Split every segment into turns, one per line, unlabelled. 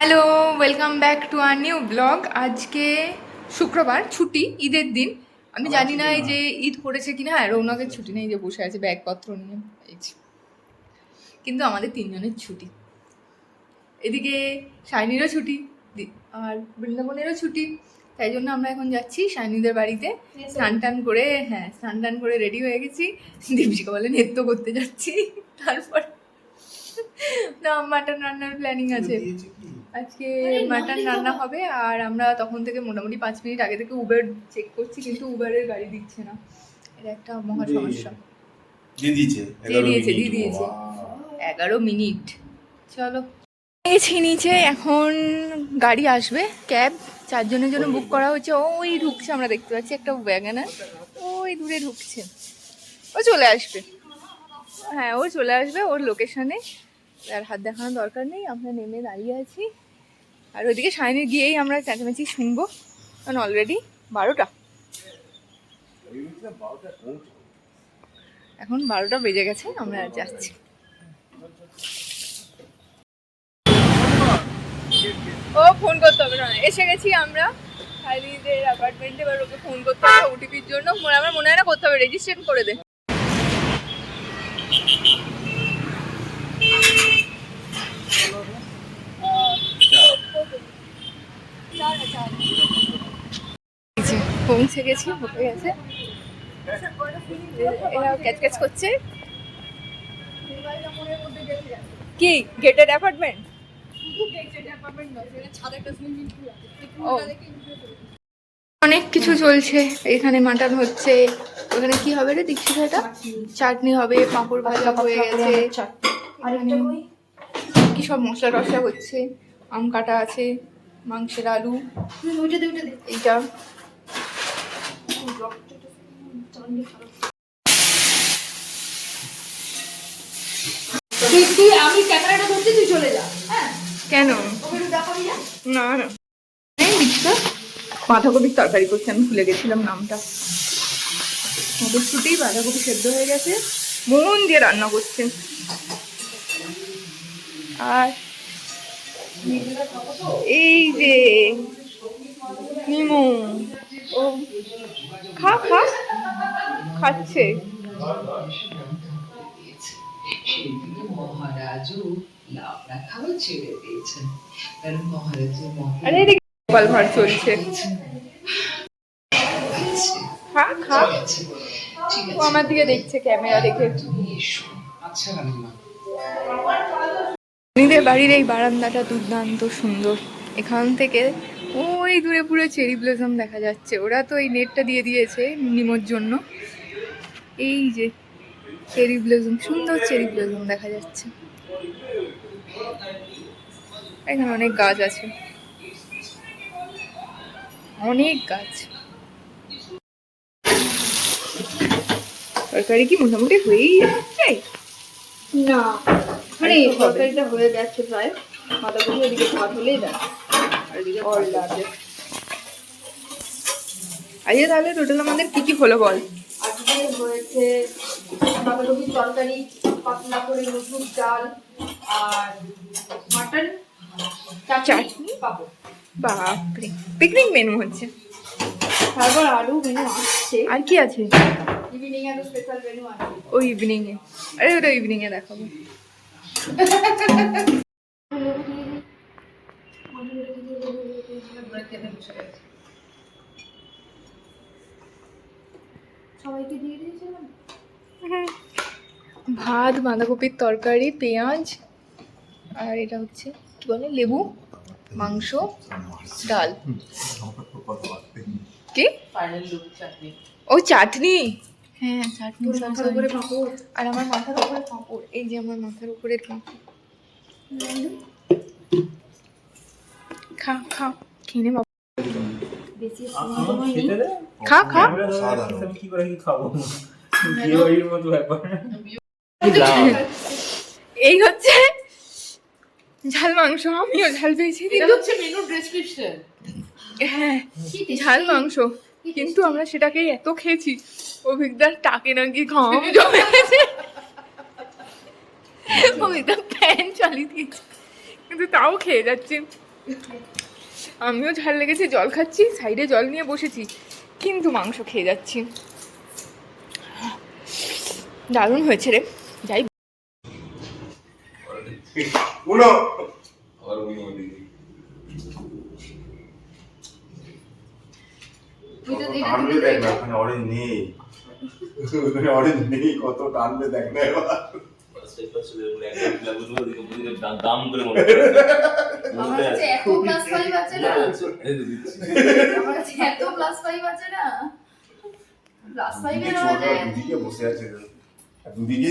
Hello, welcome back to our new blog. আজকে শুক্রবার, ছুটি, ঈদের দিন। আমি জানি না এই যে ঈদ পড়েছে কিনা। হ্যাঁ, রৌনকের ছুটি নেই, যে বসে আছে ব্যাগপত্র নিয়ে এই যে। কিন্তু আমাদের তিনজনের ছুটি। এদিকে শাইনিরও ছুটি আর বৃন্দাবনেরও ছুটি। তাই জন্য আমরা এখন যাচ্ছি শাইনিদের বাড়িতে। স্নান টান করে রেডি হয়ে গেছি। দীপশিকা বলে নৃত্য করতে যাচ্ছি। তারপর না, মাটন রান্নার প্ল্যানিং আছে আজকে। মাটন রান্না হবে। আর আমরা তখন থেকে মোটামুটি 5 মিনিট আগে থেকে উবের চেক করছি, কিন্তু উবেরের গাড়ি দিচ্ছে না। এটা একটা মহা সমস্যা। দিয়ে দিয়েছে 11 মিনিট। চলো নিচে, এখন গাড়ি আসবে, ক্যাব 4 জনের জন্য বুক করা হচ্ছে। ওই ঢুকছে, আমরা দেখতে পাচ্ছি একটা ওয়াগনার ওই দূরে ঢুকছে। ও চলে আসবে, হ্যাঁ ও চলে আসবে ওর লোকেশনে। আর হাত দেখানোর দরকার নেই, আমরা নেমে দাঁড়িয়ে আছি। আর ওইদিকে সাইনে গিয়েই আমরা চেঁচামেচি শুনবো, কারণ অলরেডি 12টা, এখন 12টা বেজে গেছে। আমরা যাচ্ছি। ও ফোন করতে হবে না, এসে গেছি আমরা শাইনিদের অ্যাপার্টমেন্টে। এবার ওকে ফোন করতে হবে ওটিপির জন্য। আমার মনে হয় না করতে হবে, রেজিস্ট্রেশন করে দে। পৌঁছে গেছি, হয়ে গেছে। এরা ক্যাচ ক্যাচ করছে। কি গেটেড অ্যাপার্টমেন্ট? অনেক কিছু চলছে এখানে। মাটন হচ্ছে, ওখানে কি হবে রে দীক্ষিতা? এটা চাটনি হবে, পাঁপড় ভাজা হয়ে গেছে, কি সব মশলা টশলা হচ্ছে, আম কাটা আছে, মাংসের আলু, এইটা আমি ক্যামেরাটা ধরছি, তুই চলে যা। হ্যাঁ কেন? না না, বাঁধাকপির তরকারি করছি, আমি ভুলে গেছিলাম নামটা। মটরশুঁটি বাঁধাকপি সেদ্ধ হয়ে গেছে, মন দিয়ে রান্না করছে। আর এই যে নিমু, ও খা খা খাচ্ছে। আরে এদিকে গোপাল ভাঁড় চলছে। খা খা। ও আমার দিকে দেখছে ক্যামেরা দেখে। নিজের বাড়ির এই বারান্দাটা দুর্দান্ত সুন্দর। এখান থেকে ওই দূরে পুরো চেরি ব্লসম দেখা যাচ্ছে। ওরা তো এই নেটটা দিয়ে দিয়েছে নিমোর জন্য। এই যে চেরি ব্লসম, সুন্দর চেরি ব্লসম দেখা যাচ্ছে। এখানে অনেক গাছ আছে, অনেক গাছ। তরকারি কি মোটামুটি হয়েই যাচ্ছে না? মানে তরকারিটা হয়ে যাচ্ছে প্রায়। বাঁধাকপি ওদিকে ভাত হলেই দেয়, আর এদিকে করলা আছে। আজকে তাহলে টোটাল আমাদের কি কি হলো বল? আজকে হয়েছে বাঁধাকপির তরকারি, পাতলা করে মসুর ডাল, আর মাটন, চাটনি, পাপড়। বাপরে, পিকনিক মেনু হচ্ছে। তারপর আরো মেনু আসছে। আর কি আছে? ইভিনিং এর স্পেশাল মেনু আছে। ওই ইভিনিং এ, আরে ওটা ইভিনিং এ দেখাবো। সবাইকে দিয়ে দিয়েছিলাম ভাত, বাঁধাকপির তরকারি, পেঁয়াজ, আর এটা হচ্ছে কি বলে, লেবু, মাংস, ডাল। কি? ও চাটনি, হ্যাঁ চাটনি। মাথার উপরে পাঁপড়, আর আমার মাথার উপরে পাঁপড়। এই যে আমার মাথার উপরের পাঁপড়। খা খা, খেয়ে নে বাবা। খা খা। এই হচ্ছে ঝাল মাংস। আমিও ঝাল পেয়েছি। হ্যাঁ ঝাল মাংস, কিন্তু আমরা সেটাকেই এত খেয়েছি, অভিজ্ঞতার টাকে নাকি ঘাম জমে গেছে। অভিজ্ঞতা ফ্যান চালিয়ে দিয়েছে, কিন্তু তাও খেয়ে যাচ্ছে। আমিও ঝাল লেগেছে, জল খাচ্ছি, সাইডে জল নিয়ে বসেছি, কিন্তু মাংস খেয়ে যাচ্ছি। দারুণ হয়েছে রে। যাই
কত টানবে দেখ না এবার।
দাম করে মনে
দুদিকে বসে আছে, দুদিকে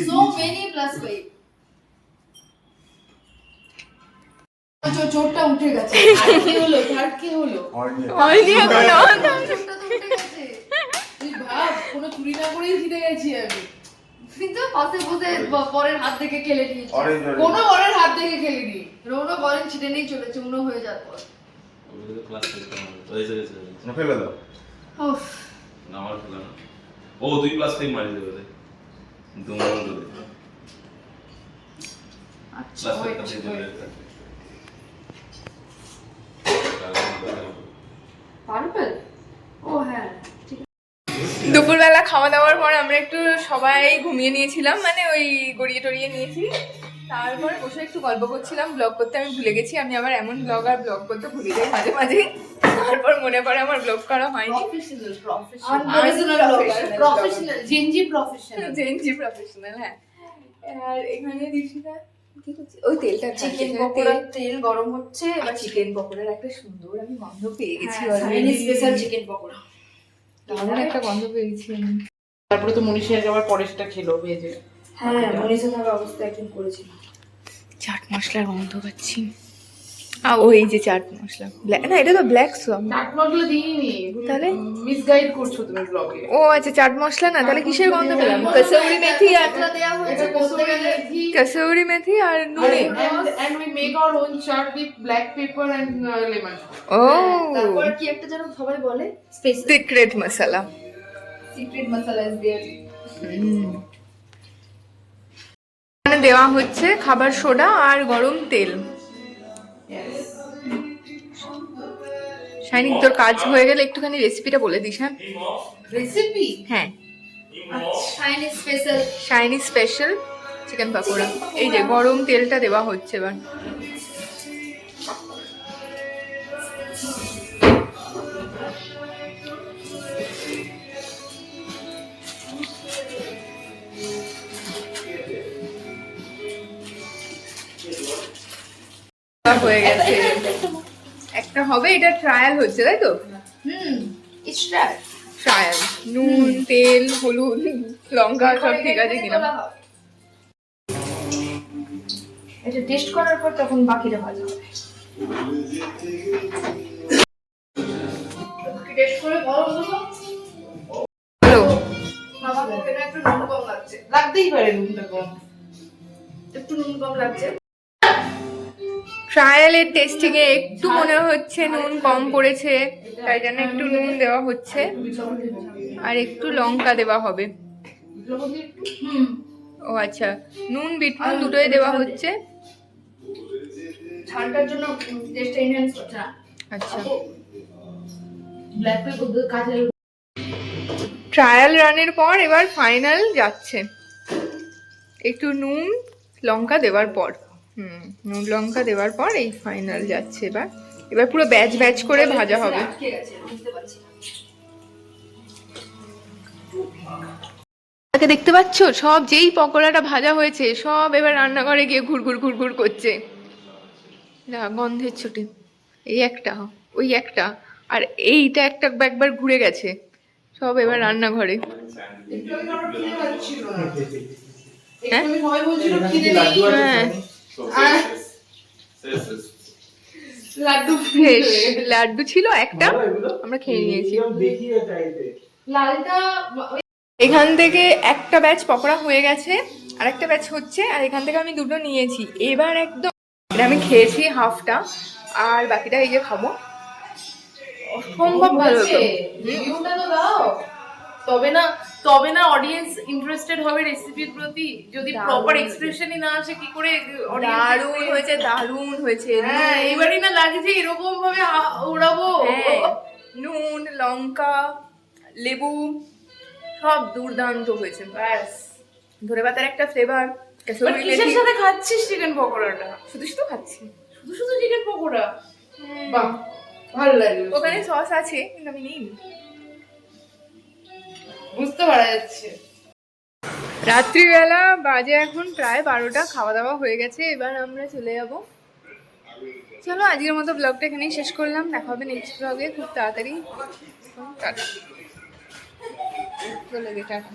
চোটটা উঠে গেছে। কি হলো? কি হলো?
হয়নি এখনো।
চোটটা তো উঠে গেছে। তুই ভাব, কোনো চুরি না করেই জিতে গেছি আমি।
কিন্তু পাশে বসে পরের হাত থেকে খেলে নিয়েছি।
কোনো বরের হাত থেকে খেলিনি।
রৌনক বলেন ছিটে নিয়ে চলেছে উনো হয়ে যাওয়ার পর।
ক্লাস হয়েছে
ফেলে দাও।
উফ,
আমার খেলা না। ও তুই প্লাস 5 মারি দেবে রে। দুমন করে।
আচ্ছা
প্লাস 5 কাছে দেবে।
পার্পল? ও হ্যাঁ।
দুপুরবেলা খাওয়া দাওয়ার পর আমরা একটু সবাই ঘুমিয়ে নিয়েছিলাম, মানে ওই গড়িয়ে টড়িয়ে নিয়েছি। তারপরে বসে একটু গল্প করছিলাম, ব্লগ করতে আমি ভুলে গেছি। আমি আবার এমন ব্লগ করতে ভুলে যাই মাঝে মাঝে। তারপর মনে পড়ে আমার ব্লগ করা হয়নি।
Professional, Gen Z professional.
Gen Z professional, হ্যাঁ। আর এখানে দীপশিকা কি করছে? ওই তেলটা
চিকেন পকোড়ার তেল গরম হচ্ছে।
এবার চিকেন পকোড়ার একটা সুন্দর আমি গন্ধ পেয়ে গেছি।
Chinese special chicken pakora.
দারুণ একটা গন্ধ পেয়েছি আমি।
তারপরে তো মনীষী আবার পরে সেটা খেলো ভেজে।
হ্যাঁ, মনীষা থাকা অবস্থা একদিন করেছিল।
চাট মশলার গন্ধ পাচ্ছি। ওই যে চাট মশলা, না এটা তো ব্ল্যাক সস।
চাট মশলা দিইনি,
তাহলে
মিসগাইড করছো তুমি ব্লগে।
ও আচ্ছা, চাট মশলা না, তাহলে কিসের গন্ধ পেলাম? কসুরি মেথি আর
মশলা দেওয়া হয়েছে
এটা
বলতে
কসুরি
গেলে।
মেথি।
কসুরি মেথি আর নুনে।
And we make our own chart with black pepper and lemon.
ও
তারপর কি একটা যেন সবাই বলে স্পেশাল
সিক্রেট মশলা।
সিক্রেট মশলা ইজ देयर।
এখানে দেওয়া হচ্ছে খাবার সোডা আর গরম তেল। শাইনিক, তোর কাজ হয়ে গেলে একটুখানি রেসিপিটা বলে দিস। হ্যাঁ
রেসিপি?
হ্যাঁ,
Chinese special
Chinese special chicken pakora. এই যে গরম তেলটা দেওয়া হচ্ছে এবার। হয়ে গেছে, একটা হবে। এটা ট্রায়াল হচ্ছে, তাই তো?
Star
trial. নুন, তেল, হলুদ, লঙ্কা সব ঠিক আছে কিনা।
এটা টেস্ট করার পর তখন বাকিটা ভাজা হবে। টেস্ট করে বলো
হ্যালো,
বাবা, এটা একটু নুন কম লাগছে।
লাগতেই পারে নুনটা কম।
একটু নুন কম লাগছে।
ট্রায়ালের টেস্টিং এ একটু মনে হচ্ছে নুন কম পড়েছে, তাই জন্য একটু নুন দেওয়া হচ্ছে আর একটু লঙ্কা দেওয়া হবে। ও আচ্ছা, নুন বিট নুন দুটোই দেওয়া হচ্ছে।
ঝালটার জন্য টেস্টটা এনহ্যান্স করছে না।
আচ্ছা,
ব্ল্যাক পেপার কাঁচা
ট্রায়াল রানের পর এবার ফাইনাল যাচ্ছে। একটু নুন লঙ্কা দেওয়ার পর, নুন লঙ্কা দেওয়ার পর এই ফাইনাল যাচ্ছে। এবার এবার পুরো ব্যাচ ব্যাচ করে ভাজা হবে।
আটকে গেছে, বুঝতে পারছি না।
তাকে দেখতে পাচ্ছ, সব যেই পকোড়াটা ভাজা হয়েছে সব এবার রান্নাঘরে গিয়ে ঘুরঘুর ঘুরঘুর করছে। গন্ধের ছুটি, এই একটা, ওই একটা, আর এইটা একটা একবার ঘুরে গেছে। সব এবার রান্নাঘরে। হ্যাঁ হ্যাঁ,
লাড্ডু
ফ্রেশ লাড্ডু ছিল একটা, আমরা খেয়ে নিয়েছি।
লালটা
এখান থেকে একটা ব্যাচ পকোড়া হয়ে গেছে, আর একটা ব্যাচ হচ্ছে, আর এখান থেকে আমি দুটো নিয়েছি। এবার একদম এটা আমি খেয়েছি হাফটা, আর বাকিটা এই যে খাবো। অসম্ভব ভালো হতো।
রিভিউটা তো দাও। তবে না অডিয়েন্স ইন্টারেস্টেড হবে রেসিপির প্রতি। যদি
দারুণ
প্রপার
হয়েছে।
এক্সপ্রেশনই না আসে কি করে
দারুণ হয়েছে, দারুণ হয়েছে।
হ্যাঁ এবারই না লাগছে এরকম ভাবে উড়াবো।
হ্যাঁ, নুন, লঙ্কা, লেবু সব দুর্দান্ত হয়েছে।
ব্যাস।
ধরে পাতার একটা ফ্লেভার,
But কিসের সাথে খাচ্ছিস চিকেন পকোড়াটা?
শুধু শুধু খাচ্ছি।
শুধু শুধু চিকেন পকোড়া? বাহ, ভালো লাগে।
ওখানে সস আছে কিন্তু আমি নিই।
বুঝতে পারা যাচ্ছে।
রাত্রিবেলা বাজে এখন প্রায় 12টা, খাওয়া দাওয়া হয়ে গেছে, এবার আমরা চলে যাব। চলো আজকের মতো ব্লগটা এখানেই শেষ করলাম, দেখা হবে নেক্সট ব্লগে খুব তাড়াতাড়ি। টাটা। চলে গে, টাটা।